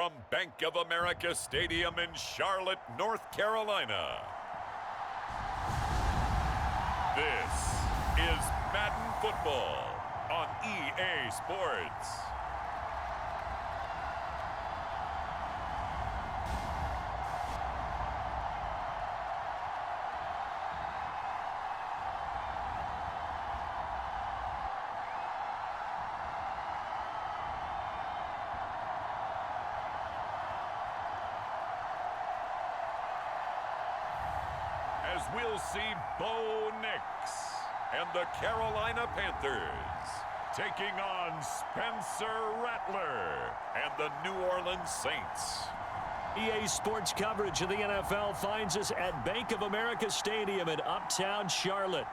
from Bank of America Stadium in Charlotte, North Carolina. This is Madden Football on EA Sports. As we'll see Bo Nix and the Carolina Panthers taking on Spencer Rattler and the New Orleans Saints. EA Sports coverage of the NFL finds us at Bank of America Stadium in Uptown Charlotte.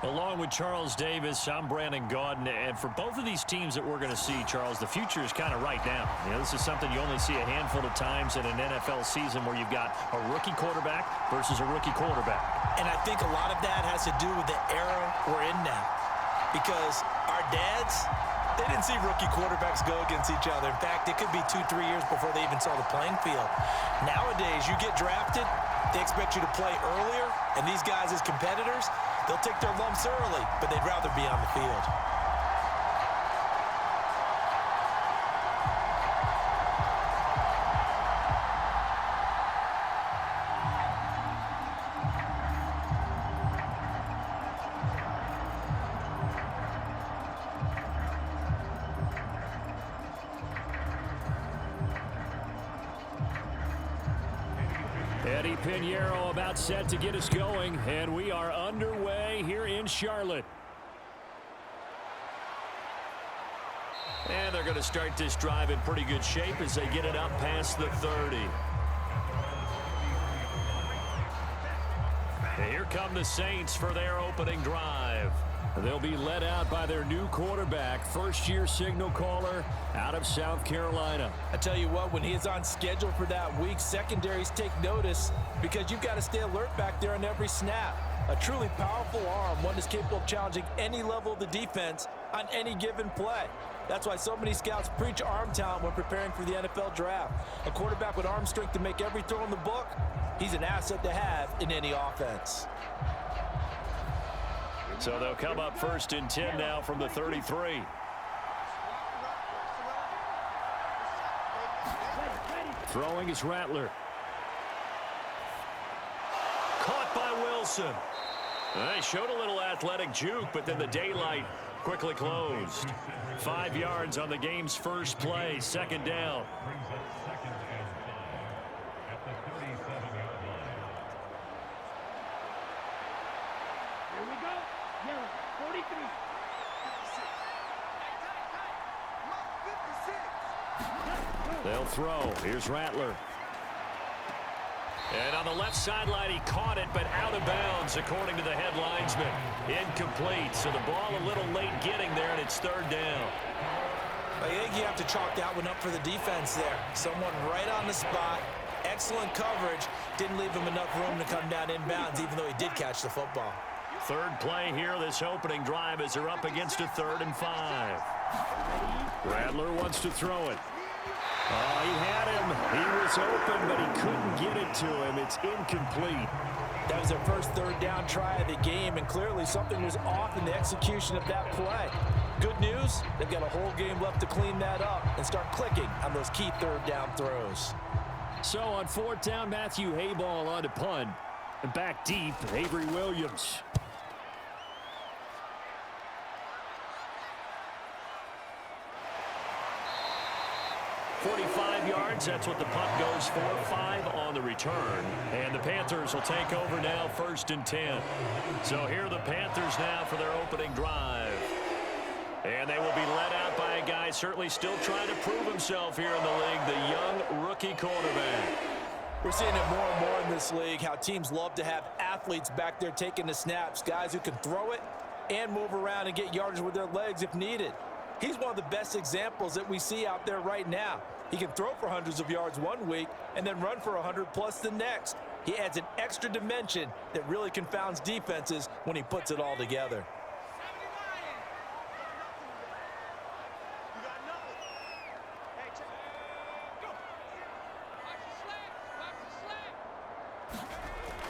Along with Charles Davis, I'm Brandon Gaudin, and for both of these teams that we're going to see, Charles, the future is kind of right now. You know, this is something you only see a handful of times in an NFL season where you've got a rookie quarterback versus a rookie quarterback. And I think a lot of that has to do with the era we're in now. Because our dads, they didn't see rookie quarterbacks go against each other. In fact, it could be 2-3 years before they even saw the playing field. Nowadays, you get drafted, they expect you to play earlier, and these guys as competitors, they'll take their lumps early, but they'd rather be on the field. Eddie Pinheiro about set to get us going, and we are underway here in Charlotte. And they're going to start this drive in pretty good shape as they get it up past the 30. And here come the Saints for their opening drive. They'll be led out by their new quarterback, first-year signal caller out of South Carolina. I tell you what, when he's on schedule for that week, secondaries take notice because you've got to stay alert back there on every snap. A truly powerful arm, one that's capable of challenging any level of the defense on any given play. That's why so many scouts preach arm talent when preparing for the NFL draft. A quarterback with arm strength to make every throw in the book, he's an asset to have in any offense. So they'll come up first and 10 now from the 33. Throwing is Rattler. Caught by Wilson. They showed a little athletic juke, but then the daylight quickly closed. 5 yards on the game's first play, second down. They'll throw. Here's Rattler. And on the left sideline, he caught it, but out of bounds, according to the head linesman. Incomplete. So the ball a little late getting there, and it's third down. I think you have to chalk that one up for the defense there. Someone right on the spot. Excellent coverage. Didn't leave him enough room to come down inbounds, even though he did catch the football. Third play here, this opening drive, as they're up against a 3rd and 5. Rattler wants to throw it. Oh, he had him. He was open, but he couldn't get it to him. It's incomplete. That was their first third down try of the game, and clearly something was off in the execution of that play. Good news, they've got a whole game left to clean that up and start clicking on those key third down throws. So on 4th down, Matthew Hayball on to punt. And back deep, Avery Williams. yards. That's what the punt goes for. 5 on the return. And the Panthers will take over now, 1st and 10. So here are the Panthers now for their opening drive. And they will be led out by a guy certainly still trying to prove himself here in the league, the young rookie quarterback. We're seeing it more and more in this league, how teams love to have athletes back there taking the snaps, guys who can throw it and move around and get yardage with their legs if needed. He's one of the best examples that we see out there right now. He can throw for hundreds of yards one week and then run for 100+ the next. He adds an extra dimension that really confounds defenses when he puts it all together.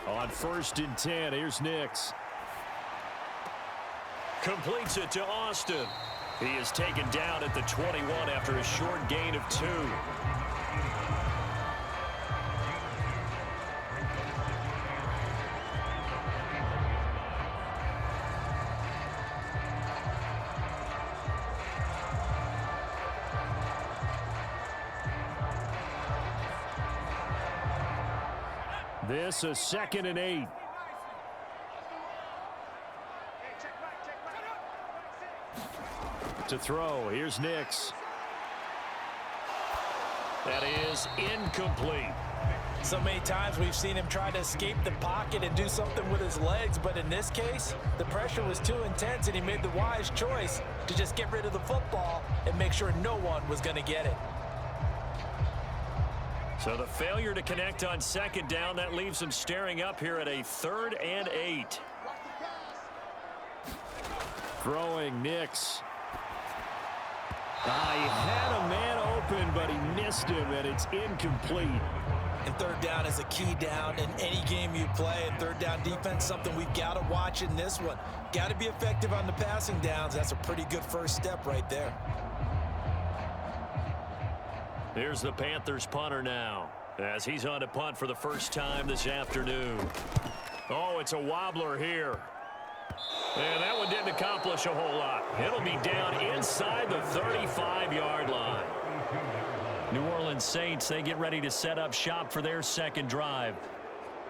On 1st and 10, here's Nix. Completes it to Austin. He is taken down at the 21 after a short gain of 2. This a 2nd and 8. To throw, here's Nix. That is incomplete. So many times we've seen him try to escape the pocket and do something with his legs, but in this case, the pressure was too intense and he made the wise choice to just get rid of the football and make sure no one was going to get it. So the failure to connect on 2nd down, that leaves him staring up here at a 3rd and 8. Throwing Nix. He had a man open, but he missed him, and it's incomplete. And 3rd down is a key down in any game you play. And 3rd down defense, something we've got to watch in this one. Got to be effective on the passing downs. That's a pretty good first step right there. Here's the Panthers punter now, as he's on to punt for the first time this afternoon. Oh, it's a wobbler here. And that one didn't accomplish a whole lot. It'll be down inside the 35-yard line. New Orleans Saints, they get ready to set up shop for their 2nd drive.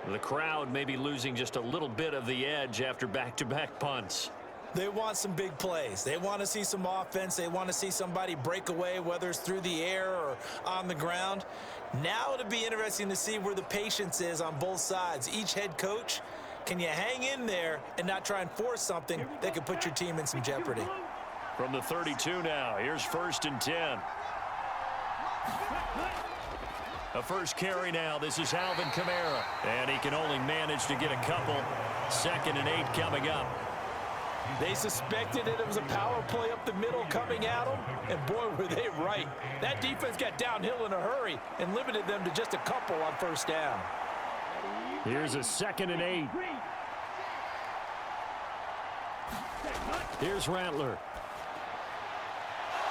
The crowd may be losing just a little bit of the edge after back-to-back punts. They want some big plays. They want to see some offense. They want to see somebody break away, whether it's through the air or on the ground. Now it'll be interesting to see where the patience is on both sides. Each head coach, can you hang in there and not try and force something that could put your team in some jeopardy? From the 32 now, here's 1st and 10. A first carry now. This is Alvin Kamara. And he can only manage to get a couple. 2nd and 8 coming up. They suspected it was a power play up the middle coming at them, and boy, were they right. That defense got downhill in a hurry and limited them to just a couple on 1st down. Here's a 2nd and 8. Here's Rattler.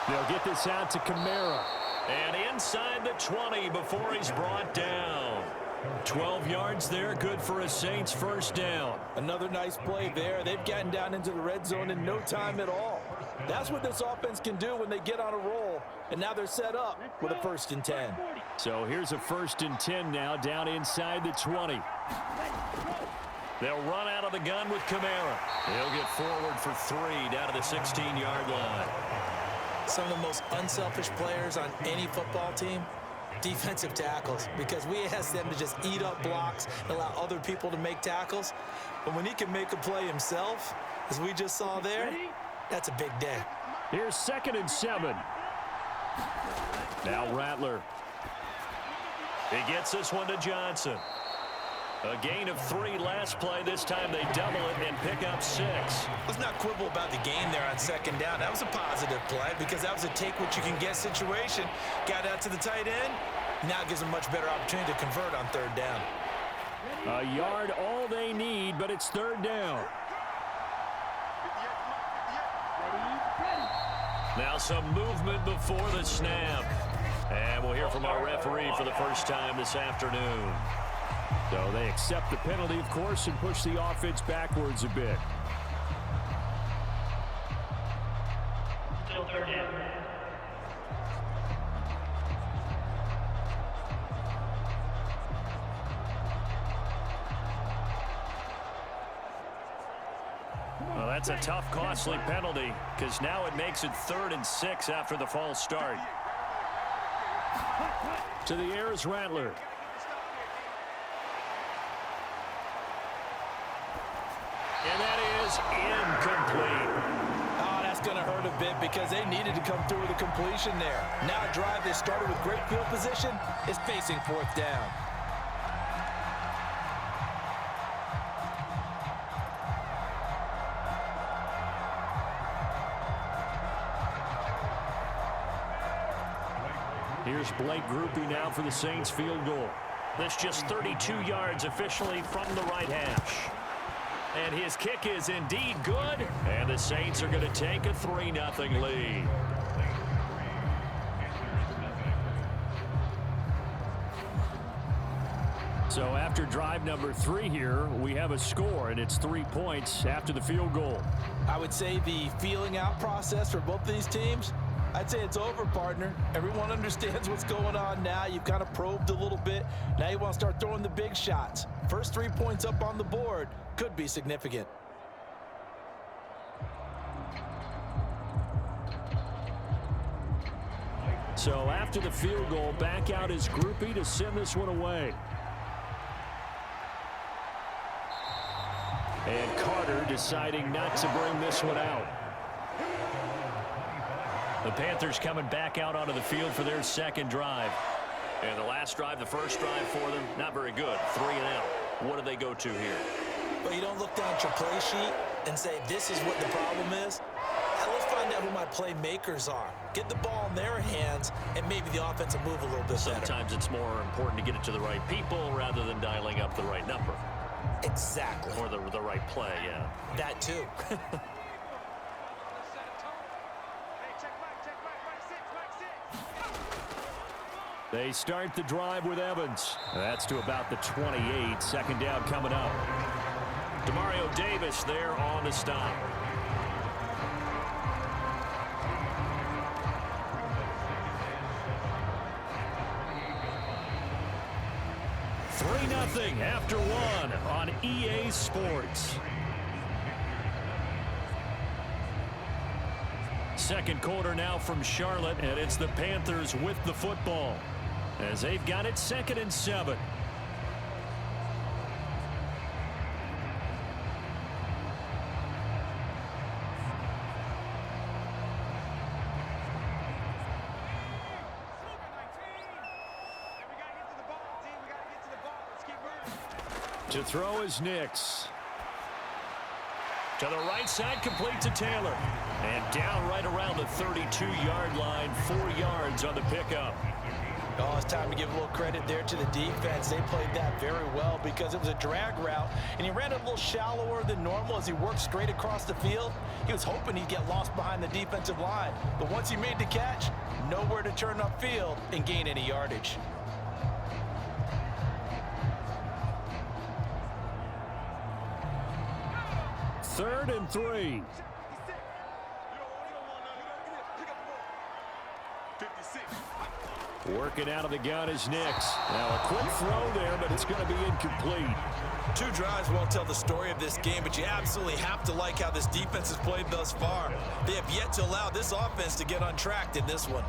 They'll get this out to Kamara. And inside the 20 before he's brought down. 12 yards there, good for a Saints 1st down. Another nice play there. They've gotten down into the red zone in no time at all. That's what this offense can do when they get on a roll. And now they're set up with a 1st and 10. So here's a 1st and 10 now, down inside the 20. They'll run out of the gun with Kamara. He'll get forward for 3 down to the 16-yard line. Some of the most unselfish players on any football team, defensive tackles, because we ask them to just eat up blocks and allow other people to make tackles. But when he can make a play himself, as we just saw there, that's a big day. Here's 2nd and 7. Now Rattler. He gets this one to Johnson. A gain of 3 last play. This time they double it and pick up 6. Let's not quibble about the gain there on 2nd down. That was a positive play because that was a take-what-you-can-get situation. Got out to the tight end. Now it gives them much better opportunity to convert on 3rd down. A yard all they need, but it's 3rd down. Now some movement before the snap. And we'll hear from our referee for the first time this afternoon. So they accept the penalty, of course, and push the offense backwards a bit. Still 3rd down. Well, that's a tough, costly penalty because now it makes it 3rd and 6 after the false start. To the air is Rattler. And that is incomplete. Oh, that's going to hurt a bit because they needed to come through with a completion there. Now a drive that started with great field position is facing 4th down. Here's Blake Groupie now for the Saints field goal. This just 32 yards officially from the right hash. And his kick is indeed good. And the Saints are going to take a 3-0 lead. So after drive number 3 here, we have a score, and it's 3 points after the field goal. I would say the feeling out process for both of these teams, I'd say it's over, partner. Everyone understands what's going on now. You've kind of probed a little bit. Now you want to start throwing the big shots. First 3 points up on the board could be significant. So after the field goal, back out is Groupie to send this one away. And Carter deciding not to bring this one out. The Panthers coming back out onto the field for their second drive. And the last drive, the first drive for them, not very good. 3 and out. What do they go to here? Well, you don't look down at your play sheet and say, this is what the problem is. Now let's find out who my playmakers are. Get the ball in their hands, and maybe the offense will move a little bit better. Sometimes it's more important to get it to the right people rather than dialing up the right number. Exactly. Or the right play, yeah. That too. They start the drive with Evans. That's to about the 28. Second down coming up. Demario Davis there on the stop. Nothing after 1 on EA Sports. Second quarter now from Charlotte, and it's the Panthers with the football as they've got it 2nd and 7. To throw is Nix. To the right side, complete to Taylor. And down right around the 32-yard line, 4 yards on the pickup. Oh, it's time to give a little credit there to the defense. They played that very well because it was a drag route, and he ran it a little shallower than normal as he worked straight across the field. He was hoping he'd get lost behind the defensive line, but once he made the catch, nowhere to turn upfield and gain any yardage. Third and 3. Working out of the gun is Nix. Now a quick throw there, but it's going to be incomplete. 2 drives won't tell the story of this game, but you absolutely have to like how this defense has played thus far. They have yet to allow this offense to get untracked in this one.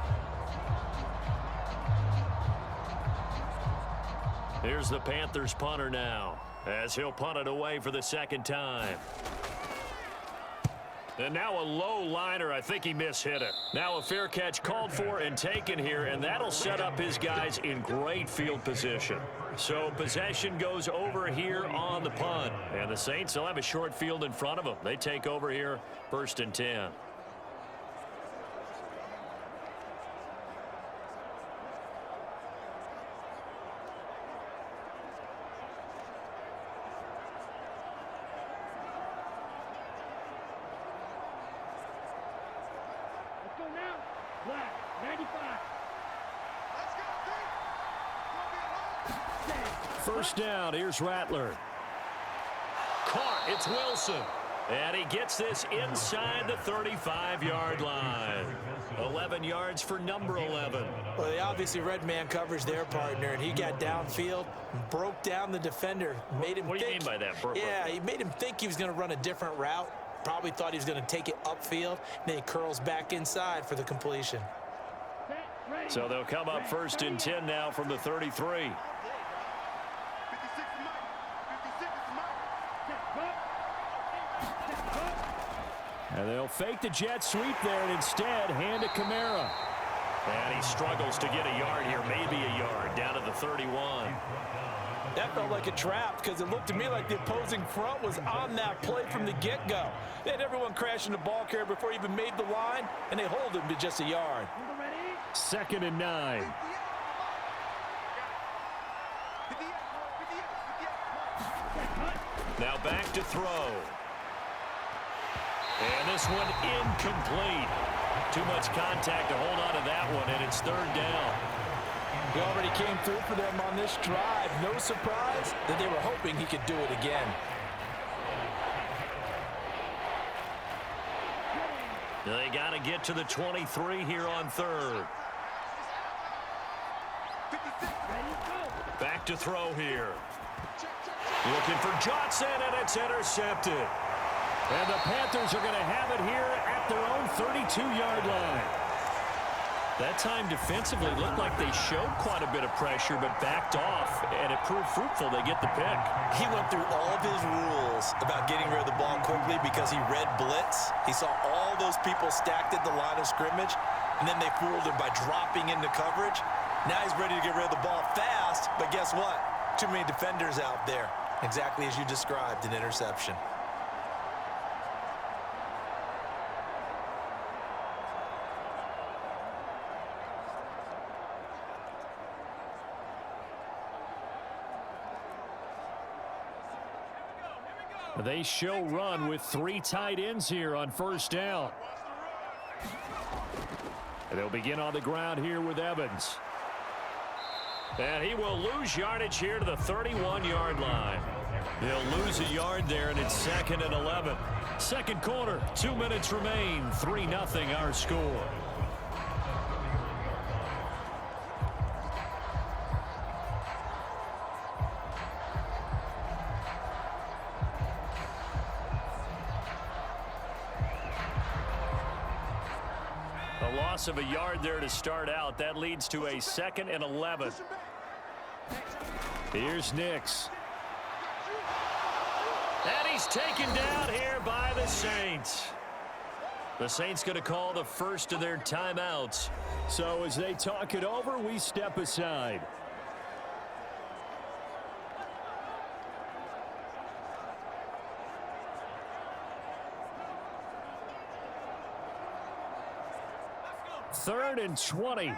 Here's the Panthers punter now, as he'll punt it away for the second time. And now a low liner. I think he mishit it. Now a fair catch called for and taken here, and that'll set up his guys in great field position. So possession goes over here on the punt. And the Saints will have a short field in front of them. They take over here, 1st and 10. First down, here's Rattler. Caught, it's Wilson. And he gets this inside the 35-yard line. 11 yards for number 11. Well, they obviously read man coverage their partner, and he got downfield, broke down the defender, made him What do you mean by that? Yeah, he made him think he was going to run a different route. Probably thought he was going to take it upfield. Then he curls back inside for the completion. So they'll come up 1st and 10 now from the 33. And they'll fake the jet sweep there and instead hand it Kamara. And he struggles to get a yard here, maybe a yard, down to the 31. That felt like a trap because it looked to me like the opposing front was on that play from the get-go. They had everyone crashing the ball carrier before he even made the line, and they hold him to just a yard. 2nd and 9. Now back to throw. And this one incomplete. Too much contact to hold on to that one, and it's third down. He already came through for them on this drive. No surprise that they were hoping he could do it again. They got to get to the 23 here on third. Back to throw here. Looking for Johnson, and it's intercepted. And the Panthers are going to have it here at their own 32-yard line. That time defensively looked like they showed quite a bit of pressure but backed off, and it proved fruitful. They get the pick. He went through all of his rules about getting rid of the ball quickly because he read blitz. He saw all those people stacked at the line of scrimmage, and then they fooled him by dropping into coverage. Now he's ready to get rid of the ball fast, but guess what? Too many defenders out there. Exactly as you described, an interception. They show run with 3 tight ends here on first down. And they'll begin on the ground here with Evans. And he will lose yardage here to the 31-yard line. They'll lose a yard there, and it's 2nd and 11. Second quarter, 2 minutes remain. 3-0 our score. A loss of a yard there to start out. That leads to a 2nd and 11. Here's Nix. And he's taken down here by the Saints. The Saints going to call the first of their timeouts. So as they talk it over, we step aside. Third and 20.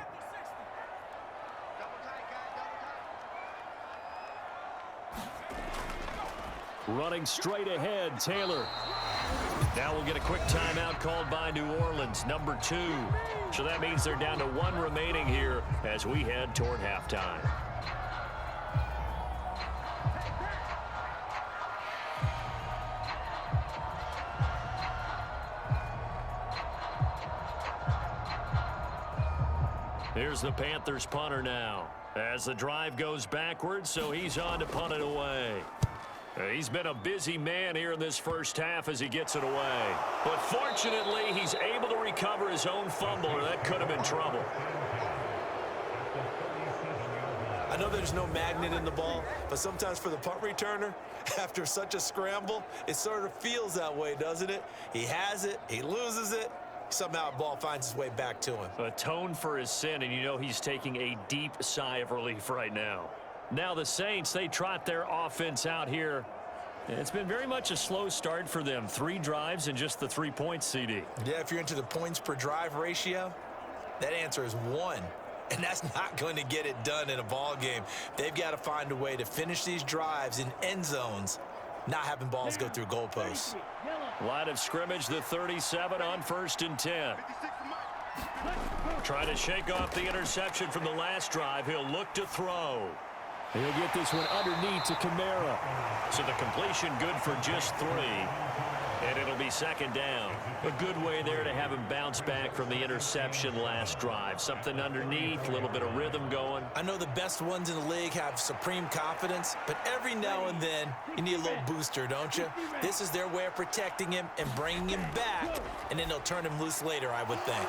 Running straight ahead, Taylor. Now we'll get a quick timeout called by New Orleans, number 2. So that means they're down to 1 remaining here as we head toward halftime. Here's the Panthers punter now as the drive goes backwards, so he's on to punt it away. He's been a busy man here in this first half as he gets it away. But fortunately, he's able to recover his own fumble, or that could have been trouble. I know there's no magnet in the ball, but sometimes for the punt returner, after such a scramble, it sort of feels that way, doesn't it? He has it, he loses it, somehow the ball finds its way back to him. Atone for his sin, and you know he's taking a deep sigh of relief right now. Now the Saints, they trot their offense out here. It's been very much a slow start for them. 3 drives and just the 3 points, CD. Yeah, if you're into the points per drive ratio, that answer is 1. And that's not going to get it done in a ball game. They've got to find a way to finish these drives in end zones, not having balls go through goalposts. Line of scrimmage, the 37 on 1st and 10. Trying to shake off the interception from the last drive. He'll look to throw. He'll get this one underneath to Kamara. So the completion good for just 3. And it'll be 2nd down. A good way there to have him bounce back from the interception last drive. Something underneath, a little bit of rhythm going. I know the best ones in the league have supreme confidence, but every now and then you need a little booster, don't you? This is their way of protecting him and bringing him back, and then they'll turn him loose later, I would think.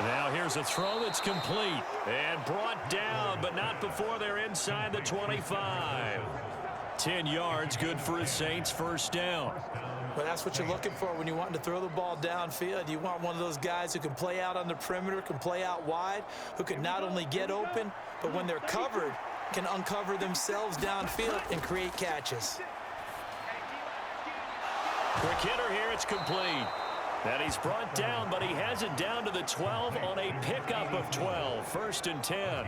Now here's a throw that's complete and brought down, but not before they're inside the 25. 10 yards, good for the Saints, 1st down. Well, that's what you're looking for when you want to throw the ball downfield. You want one of those guys who can play out on the perimeter, can play out wide, who can not only get open, but when they're covered, can uncover themselves downfield and create catches. Quick hitter here, it's complete. And he's brought down, but he has it down to the 12 on a pickup of 12. 1st and 10.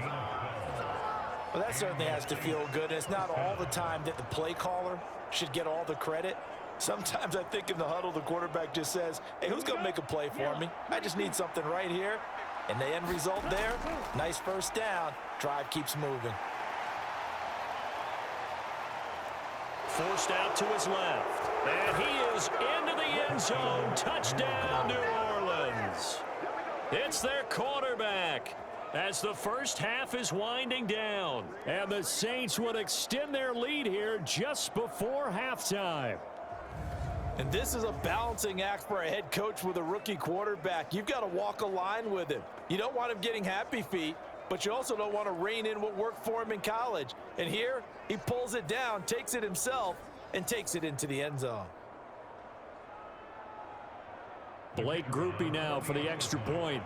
Well, that certainly has to feel good. It's not all the time that the play caller should get all the credit. Sometimes I think in the huddle, the quarterback just says, hey, who's going to make a play for me? I just need something right here. And the end result there, nice first down. Drive keeps moving. Forced out to his left. And he is into the end zone. Touchdown, New Orleans. It's their quarterback as the first half is winding down. And the Saints would extend their lead here just before halftime. And this is a balancing act for a head coach with a rookie quarterback. You've got to walk a line with him. You don't want him getting happy feet, but you also don't want to rein in what worked for him in college. And here, he pulls it down, takes it himself, and takes it into the end zone. Blake Groupie now for the extra point.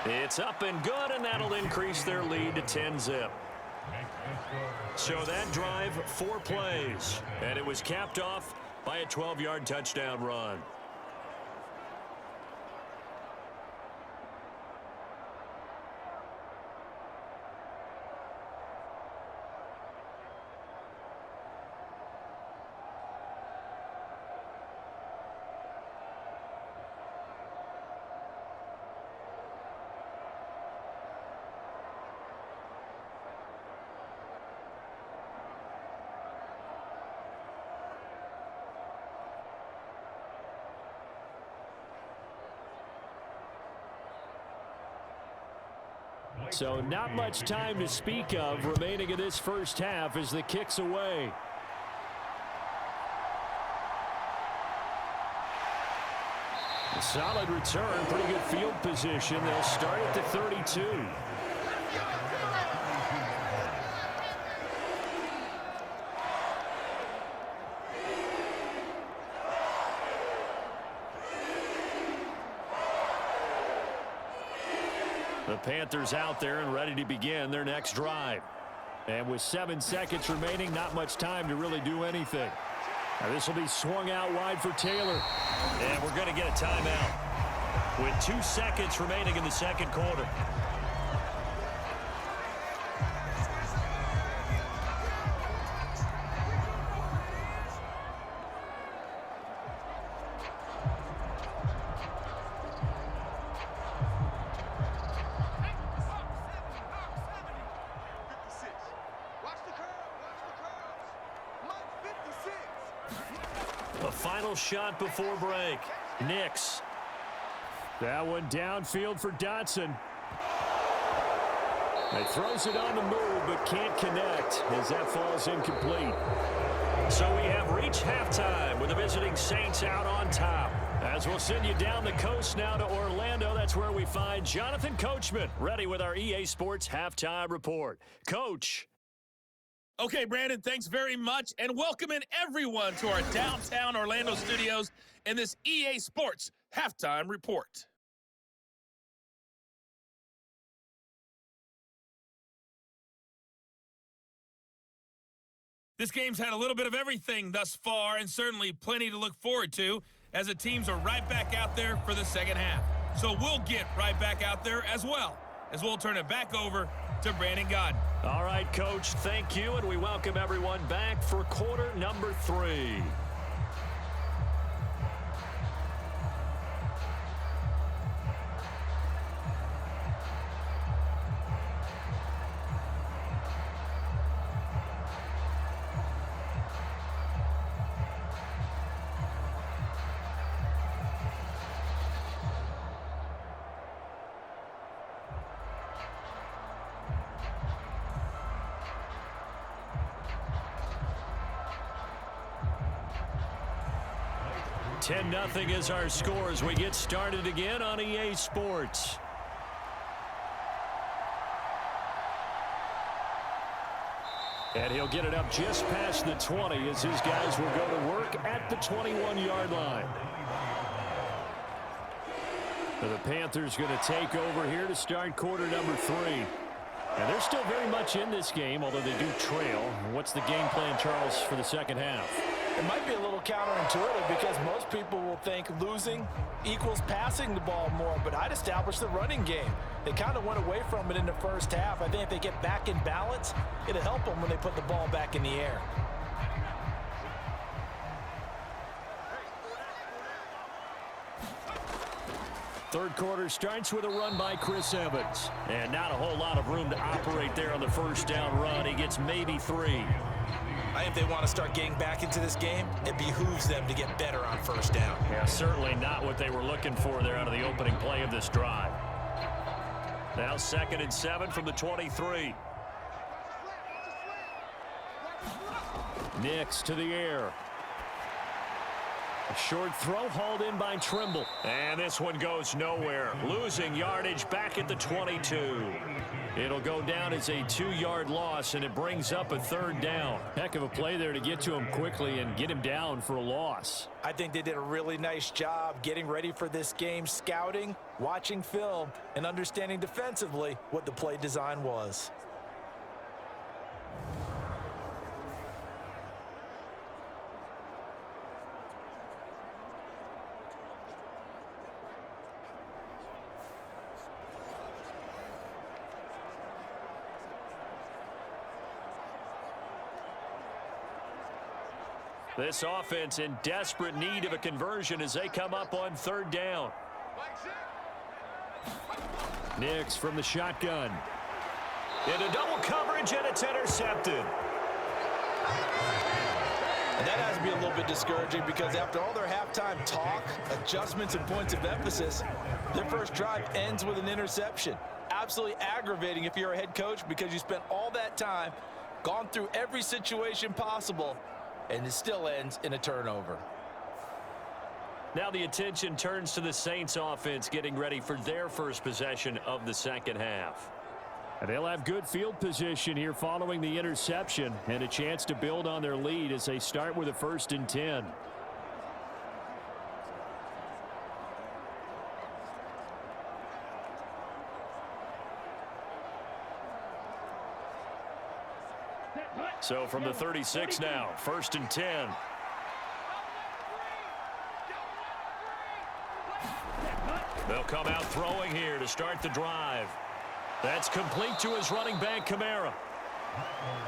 It's up and good, and that'll increase their lead to 10-zip. So that drive, 4 plays, and it was capped off by a 12-yard touchdown run. So not much time to speak of remaining in this first half as the kick's away. A solid return, pretty good field position. They'll start at the 32. The Panthers out there and ready to begin their next drive. And with 7 seconds remaining, not much time to really do anything. Now this will be swung out wide for Taylor. And we're going to get a timeout with 2 seconds remaining in the second quarter. Final shot before break. Nix. That one downfield for Dotson. He throws it on the move but can't connect as that falls incomplete. So we have reached halftime with the visiting Saints out on top. As we'll send you down the coast now to Orlando, that's where we find Jonathan Coachman ready with our EA Sports Halftime Report. Coach. Okay, Brandon, thanks very much, and welcome in everyone to our downtown Orlando studios in this EA Sports Halftime Report. This game's had a little bit of everything thus far, and certainly plenty to look forward to, as the teams are right back out there for the second half. So we'll get right back out there as well, as we'll turn it back over to Brandon Godden. All right, Coach, thank you, and we welcome everyone back for quarter number 3. Nothing is our score as we get started again on EA Sports. And he'll get it up just past the 20 as his guys will go to work at the 21-yard line. So the Panthers going to take over here to start quarter number 3. And they're still very much in this game, although they do trail. What's the game plan, Charles, for the second half? It might be a little counterintuitive because most people will think losing equals passing the ball more, but I'd establish the running game. They kind of went away from it in the first half. I think if they get back in balance, it'll help them when they put the ball back in the air. Third quarter starts with a run by Chris Evans. And not a whole lot of room to operate there on the first down run. He gets maybe 3. I think if they want to start getting back into this game, it behooves them to get better on first down. Yeah, certainly not what they were looking for there out of the opening play of this drive. Now 2nd and 7 from the 23. Nix to the air. A short throw hauled in by Trimble. And this one goes nowhere. Losing yardage back at the 22. It'll go down as a 2-yard loss, and it brings up a 3rd down. Heck of a play there to get to him quickly and get him down for a loss. I think they did a really nice job getting ready for this game, scouting, watching film, and understanding defensively what the play design was. This offense in desperate need of a conversion as they come up on 3rd down. Nix from the shotgun. Into double coverage, and it's intercepted. And that has to be a little bit discouraging because after all their halftime talk, adjustments, and points of emphasis, their first drive ends with an interception. Absolutely aggravating if you're a head coach because you spent all that time, gone through every situation possible, and it still ends in a turnover. Now the attention turns to the Saints offense getting ready for their first possession of the second half. And they'll have good field position here following the interception and a chance to build on their lead as they start with a 1st and 10. So from the 36 now, 1st and 10. They'll come out throwing here to start the drive. That's complete to his running back, Kamara.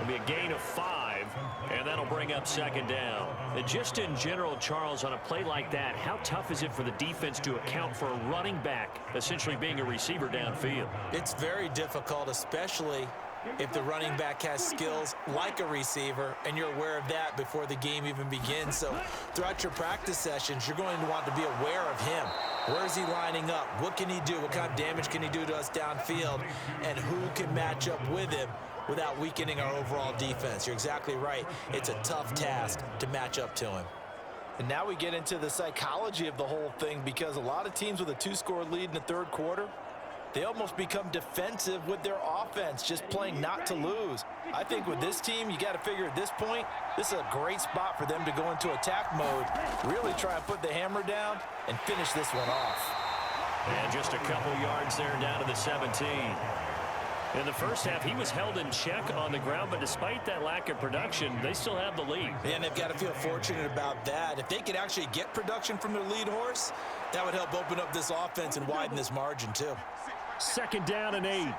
It'll be a gain of 5, and that'll bring up 2nd down. And just in general, Charles, on a play like that, how tough is it for the defense to account for a running back essentially being a receiver downfield? It's very difficult, especially if the running back has skills like a receiver and you're aware of that before the game even begins. So throughout your practice sessions, you're going to want to be aware of him. Where is he lining up? What can he do? What kind of damage can he do to us downfield? And who can match up with him without weakening our overall defense? You're exactly right. It's a tough task to match up to him. And now we get into the psychology of the whole thing because a lot of teams with a 2-score lead in the 3rd quarter, they almost become defensive with their offense, just playing not to lose. I think with this team, you got to figure at this point, this is a great spot for them to go into attack mode, really try and put the hammer down and finish this one off. And just a couple yards there down to the 17. In the first half, he was held in check on the ground, but despite that lack of production, they still have the lead. And they've got to feel fortunate about that. If they could actually get production from their lead horse, that would help open up this offense and widen this margin too. 2nd down and 8.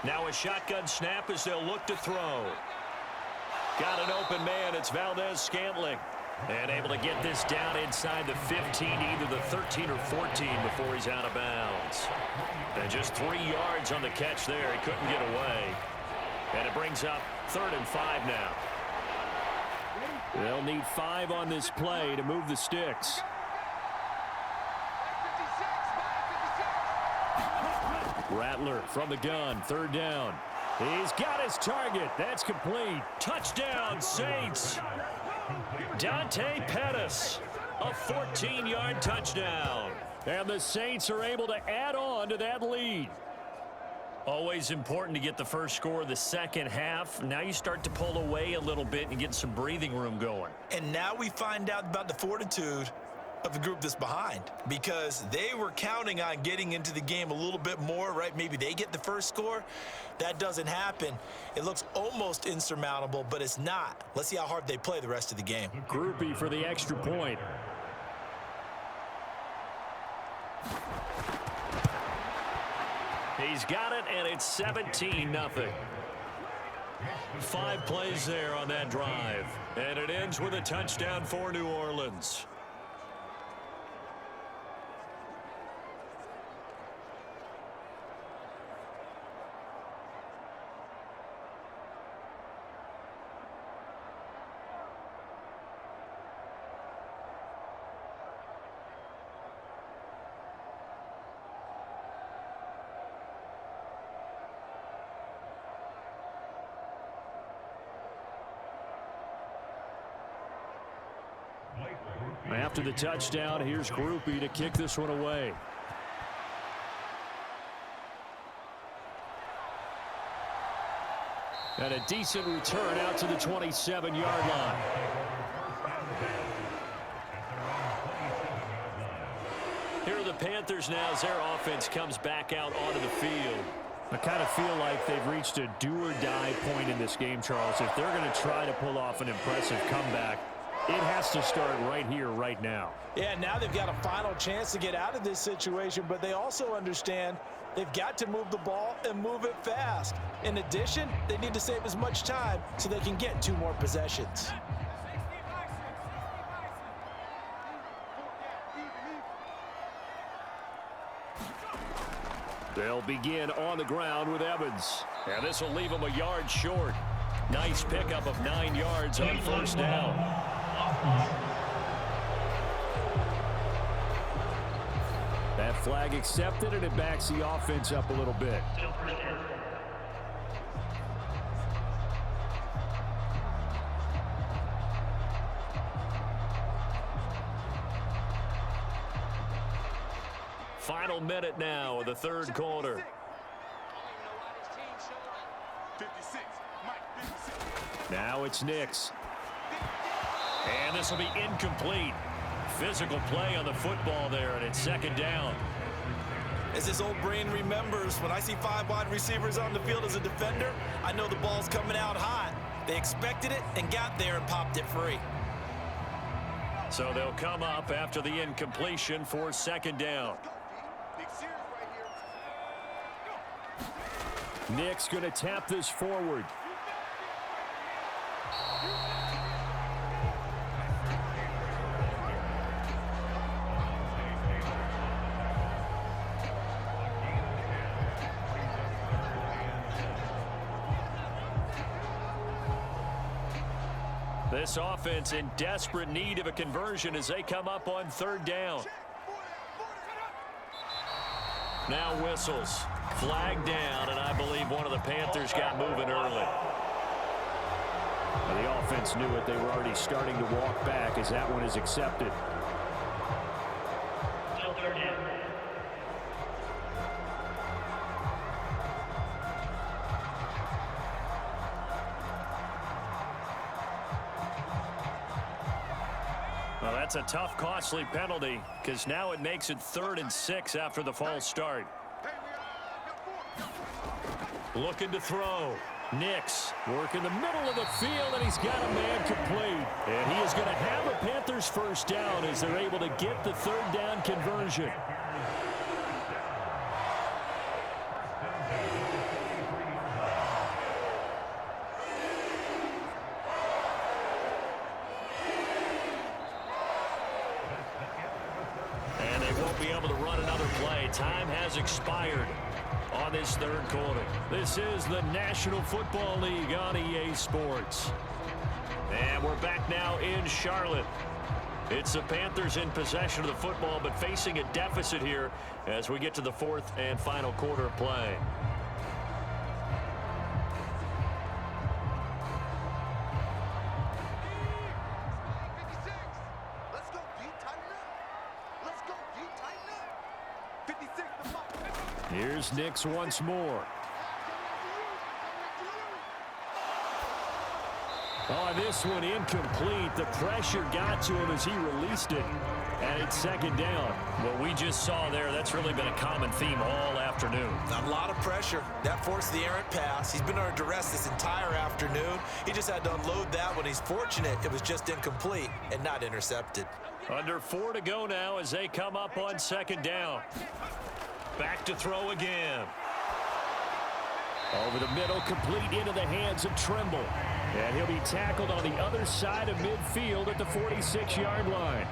Now a shotgun snap as they'll look to throw. Got an open man. It's Valdez-Scantling. And able to get this down inside the 15, either the 13 or 14 before he's out of bounds. And just 3 yards on the catch there. He couldn't get away. And it brings up 3rd and 5 now. They'll need 5 on this play to move the sticks. Rattler from the gun, 3rd down. He's got his target. That's complete. Touchdown, Saints. Dante Pettis, a 14-yard touchdown. And the Saints are able to add on to that lead. Always important to get the first score of the second half. Now you start to pull away a little bit and get some breathing room going. And now we find out about the fortitude of the group that's behind because they were counting on getting into the game a little bit more, right? Maybe they get the first score. That doesn't happen. It looks almost insurmountable, but it's not. Let's see how hard they play the rest of the game. Groupie for the extra point. He's got it, and it's 17-0. 5 plays there on that drive. And it ends with a touchdown for New Orleans. After the touchdown, here's Groupie to kick this one away. And a decent return out to the 27-yard line. Here are the Panthers now as their offense comes back out onto the field. I kind of feel like they've reached a do-or-die point in this game, Charles. If they're going to try to pull off an impressive comeback, it has to start right here, right now. Yeah, now they've got a final chance to get out of this situation, but they also understand they've got to move the ball and move it fast. In addition, they need to save as much time so they can get 2 more possessions. They'll begin on the ground with Evans. And this will leave them a yard short. Nice pickup of 9 yards on first down. That flag accepted, and it backs the offense up a little bit. Final minute now of the third quarter. Now it's Nix. And this will be incomplete. Physical play on the football there, and it's second down. As his old brain remembers, when I see 5 wide receivers on the field as a defender, I know the ball's coming out hot. They expected it and got there and popped it free. So they'll come up after the incompletion for second down. Nick's going to tap this forward. This offense in desperate need of a conversion as they come up on third down. Now whistles. Flag down, and I believe one of the Panthers got moving early. Well, the offense knew it. They were already starting to walk back as that one is accepted. Well, that's a tough, costly penalty because now it makes it 3rd and 6 after the false start. Looking to throw. Nix working the middle of the field, and he's got a man complete. And he is going to have a Panthers first down as they're able to get the third down conversion. And they won't be able to run another play. Time has expired on this third quarter. This is the National Football League on EA Sports. And we're back now in Charlotte. It's the Panthers in possession of the football, but facing a deficit here as we get to the 4th and final quarter of play. Here's Nix once more. Oh, this one incomplete. The pressure got to him as he released it. And it's second down. What we just saw there, that's really been a common theme all afternoon. A lot of pressure. That forced the errant pass. He's been under duress this entire afternoon. He just had to unload that one. He's fortunate it was just incomplete and not intercepted. Under 4 to go now as they come up on second down. Back to throw again. Over the middle, complete into the hands of Trimble. And he'll be tackled on the other side of midfield at the 46-yard line.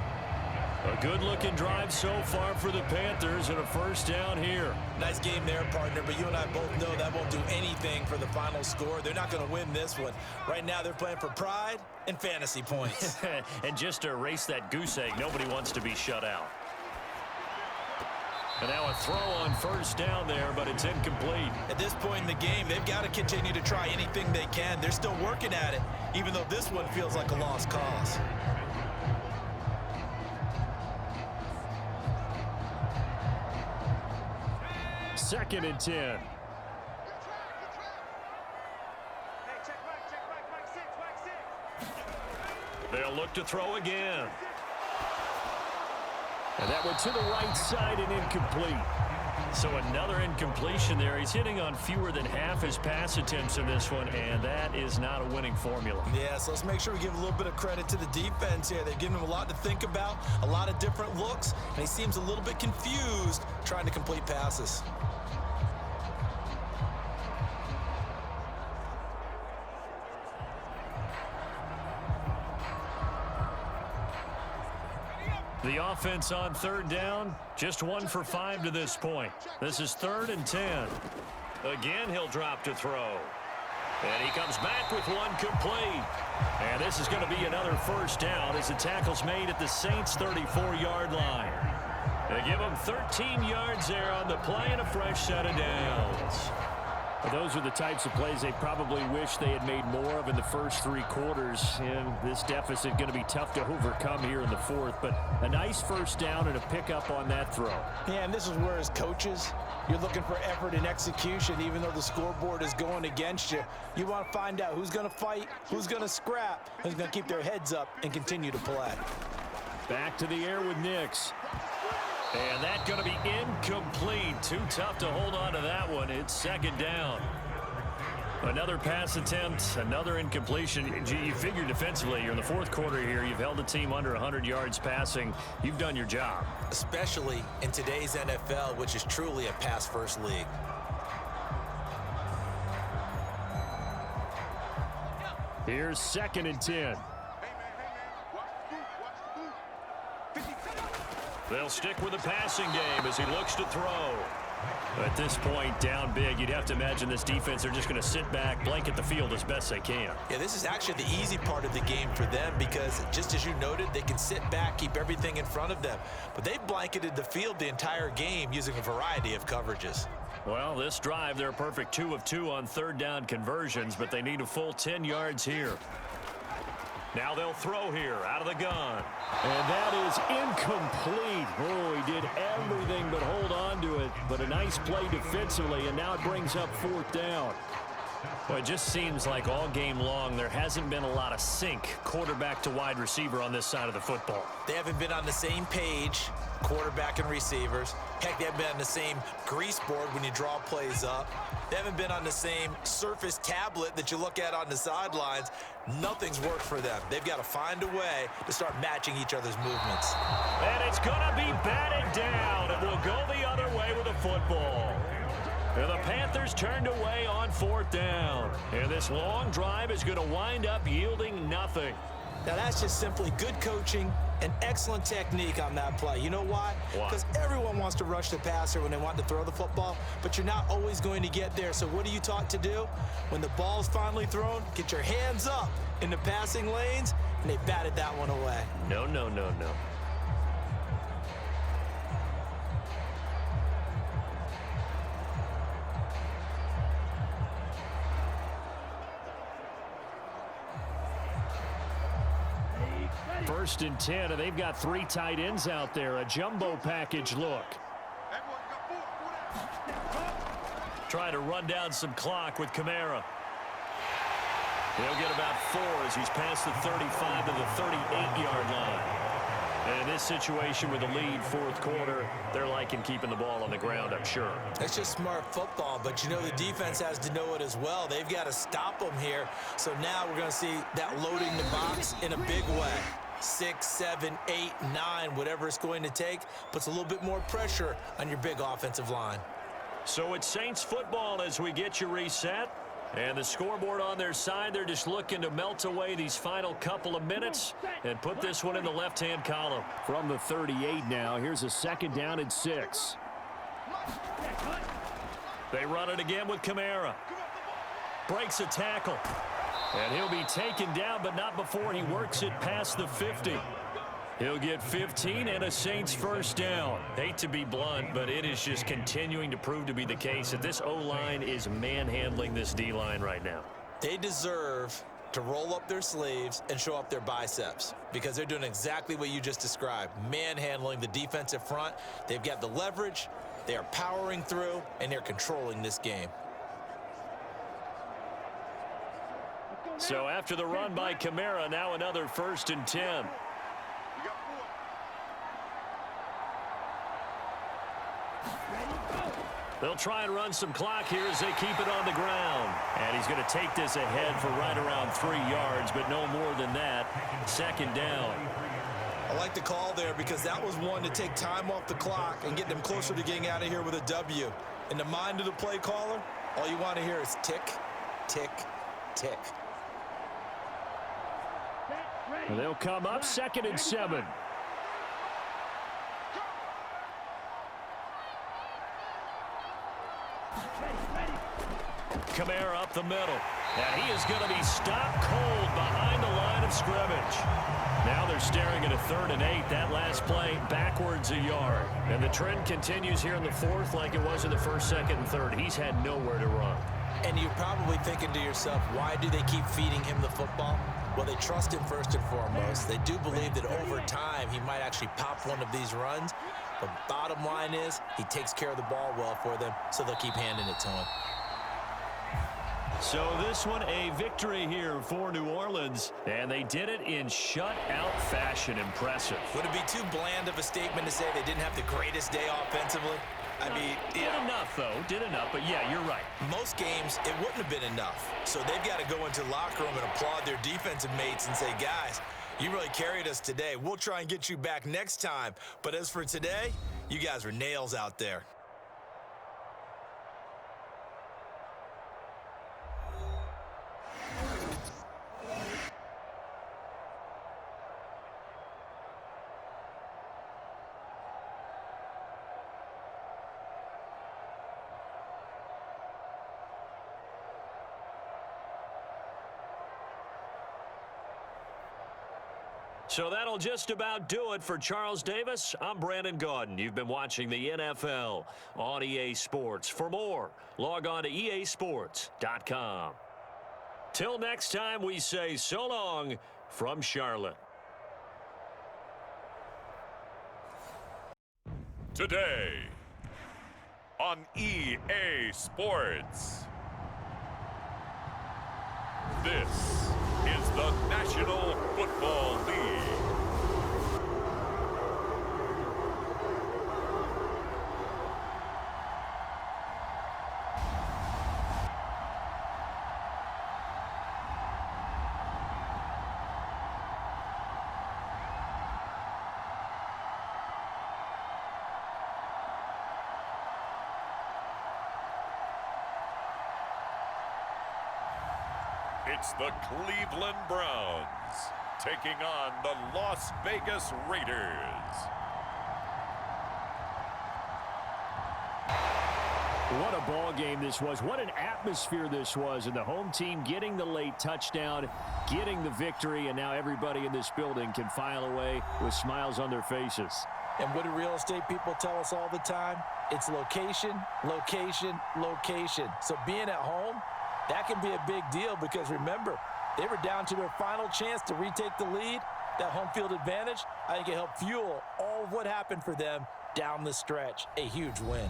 A good-looking drive so far for the Panthers and a first down here. Nice game there, partner, but you and I both know that won't do anything for the final score. They're not going to win this one. Right now they're playing for pride and fantasy points. And just to erase that goose egg, nobody wants to be shut out. And now a throw on first down there, but it's incomplete. At this point in the game, they've got to continue to try anything they can. They're still working at it, even though this one feels like a lost cause. Second and 10. They'll look to throw again. And that went to the right side and incomplete. So another incompletion there. He's hitting on fewer than half his pass attempts in this one, and that is not a winning formula. Yeah, so let's make sure we give a little bit of credit to the defense here. They've given him a lot to think about, a lot of different looks, and he seems a little bit confused trying to complete passes. The offense on third down, just 1 for 5 to this point. This is 3rd and 10. Again, he'll drop to throw. And he comes back with one complete. And this is going to be another first down as the tackle's made at the Saints' 34-yard line. They give him 13 yards there on the play and a fresh set of downs. Those are the types of plays they probably wish they had made more of in the first 3 quarters. And this deficit going to be tough to overcome here in the 4th. But a nice first down and a pickup on that throw. Yeah, and this is where as coaches, you're looking for effort and execution. Even though the scoreboard is going against you, you want to find out who's going to fight, who's going to scrap, who's going to keep their heads up and continue to play. Back to the air with Nix. And that's going to be incomplete. Too tough to hold on to that one. It's second down. Another pass attempt, another incompletion. Gee, you figure defensively, you're in the 4th quarter here. You've held the team under 100 yards passing. You've done your job. Especially in today's NFL, which is truly a pass-first league. Here's 2nd and 10. They'll stick with the passing game as he looks to throw. At this point, down big, you'd have to imagine this defense, they're just going to sit back, blanket the field as best they can. Yeah, this is actually the easy part of the game for them because, just as you noted, they can sit back, keep everything in front of them. But they've blanketed the field the entire game using a variety of coverages. Well, this drive, they're a perfect 2 of 2 on 3rd down conversions, but they need a full 10 yards here. Now they'll throw here out of the gun. And that is incomplete. Oh, he did everything but hold on to it. But a nice play defensively, and now it brings up 4th down. Well, it just seems like all game long there hasn't been a lot of sync quarterback to wide receiver on this side of the football. They haven't been on the same page, quarterback and receivers. Heck, they haven't been on the same grease board when you draw plays up. They haven't been on the same surface tablet that you look at on the sidelines. Nothing's worked for them. They've got to find a way to start matching each other's movements. And it's going to be batted down, and we'll go the other way with the football. And the Panthers turned away on 4th down. And this long drive is going to wind up yielding nothing. Now, that's just simply good coaching and excellent technique on that play. You know why? Because everyone wants to rush the passer when they want to throw the football, but you're not always going to get there. So what are you taught to do? When the ball's finally thrown, get your hands up in the passing lanes, and they batted that one away. No, no, no, no. First and 10, and they've got 3 tight ends out there. A jumbo package look. Try to run down some clock with Kamara. He'll get about 4 as he's past the 35 to the 38-yard line. And in this situation with the lead fourth quarter, they're liking keeping the ball on the ground, I'm sure. That's just smart football, but you know the defense has to know it as well. They've got to stop them here. So now we're going to see that loading the box in a big way. 6, 7, 8, 9, whatever it's going to take, puts a little bit more pressure on your big offensive line. So it's Saints football as we get you reset. And the scoreboard on their side, they're just looking to melt away these final couple of minutes and put this one in the left-hand column. From the 38 now, here's a 2nd down and 6. They run it again with Kamara. Breaks a tackle. And he'll be taken down, but not before he works it past the 50. He'll get 15 and a Saints first down. Hate to be blunt, but it is just continuing to prove to be the case that this O-line is manhandling this D-line right now. They deserve to roll up their sleeves and show up their biceps because they're doing exactly what you just described, manhandling the defensive front. They've got the leverage, they are powering through, and they're controlling this game. So after the run by Kamara, now another 1st and 10. They'll try and run some clock here as they keep it on the ground. And he's going to take this ahead for right around 3 yards, but no more than that. 2nd down. I like the call there because that was one to take time off the clock and get them closer to getting out of here with a W. In the mind of the play caller, all you want to hear is tick, tick, tick. And they'll come up 2nd and 7. Kamara up the middle. And he is going to be stopped cold behind the line of scrimmage. Now they're staring at a 3rd and 8. That last play backwards a yard. And the trend continues here in the 4th like it was in the 1st, 2nd, and 3rd. He's had nowhere to run. And you're probably thinking to yourself, why do they keep feeding him the football? Well, they trust him first and foremost. They do believe that over time he might actually pop one of these runs. But bottom line is he takes care of the ball well for them, so they'll keep handing it to him. So this one a victory here for New Orleans, and they did it in shutout fashion. Impressive. Would it be too bland of a statement to say they didn't have the greatest day offensively? I mean, did enough, though. Did enough, but yeah, you're right. Most games, it wouldn't have been enough. So they've got to go into the locker room and applaud their defensive mates and say, guys, you really carried us today. We'll try and get you back next time. But as for today, you guys were nails out there. So that'll just about do it for Charles Davis. I'm Brandon Gaudin. You've been watching the NFL on EA Sports. For more, log on to easports.com. Till next time, we say so long from Charlotte. Today on EA Sports. This is the National Football League. It's the Cleveland Browns taking on the Las Vegas Raiders. What a ball game this was. What an atmosphere this was. And the home team getting the late touchdown, getting the victory, and now everybody in this building can file away with smiles on their faces. And what do real estate people tell us all the time? It's location, location, location. So being at home, that can be a big deal because, remember, they were down to their final chance to retake the lead. That home field advantage, I think it helped fuel all of what happened for them down the stretch. A huge win.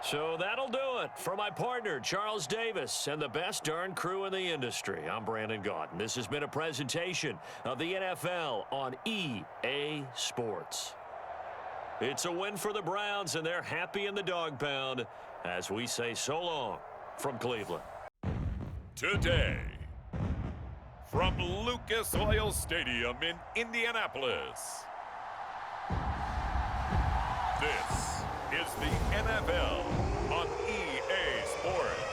So that'll do it. For my partner, Charles Davis, and the best darn crew in the industry, I'm Brandon Gaudin. This has been a presentation of the NFL on EA Sports. It's a win for the Browns, and they're happy in the dog pound as we say so long from Cleveland. Today, from Lucas Oil Stadium in Indianapolis, this is the NFL on EA Sports.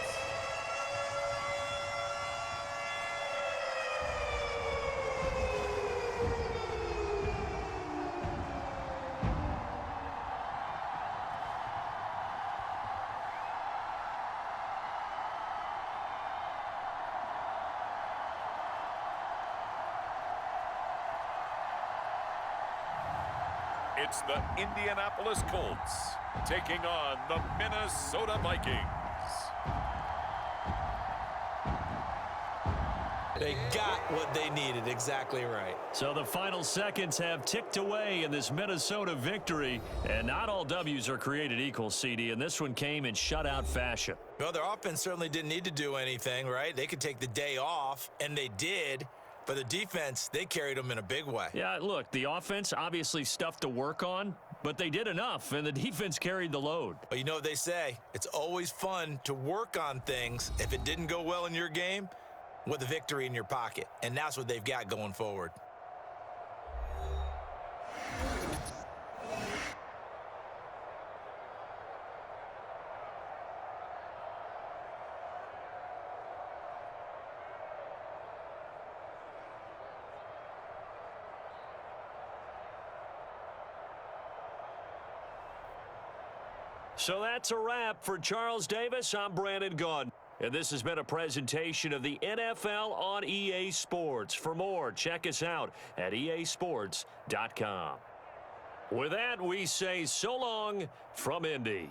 It's the Indianapolis Colts taking on the Minnesota Vikings. They got what they needed. Exactly right. So the final seconds have ticked away in this Minnesota victory, and not all W's are created equal, CD, and this one came in shutout fashion. Well, their offense certainly didn't need to do anything, right? They could take the day off, and they did. But the defense, they carried them in a big way. Yeah, look, the offense, obviously stuff to work on, but they did enough, and the defense carried the load. But you know what they say, it's always fun to work on things if it didn't go well in your game with a victory in your pocket. And that's what they've got going forward. So that's a wrap for Charles Davis. I'm Brandon Gaudin. And this has been a presentation of the NFL on EA Sports. For more, check us out at easports.com. With that, we say so long from Indy.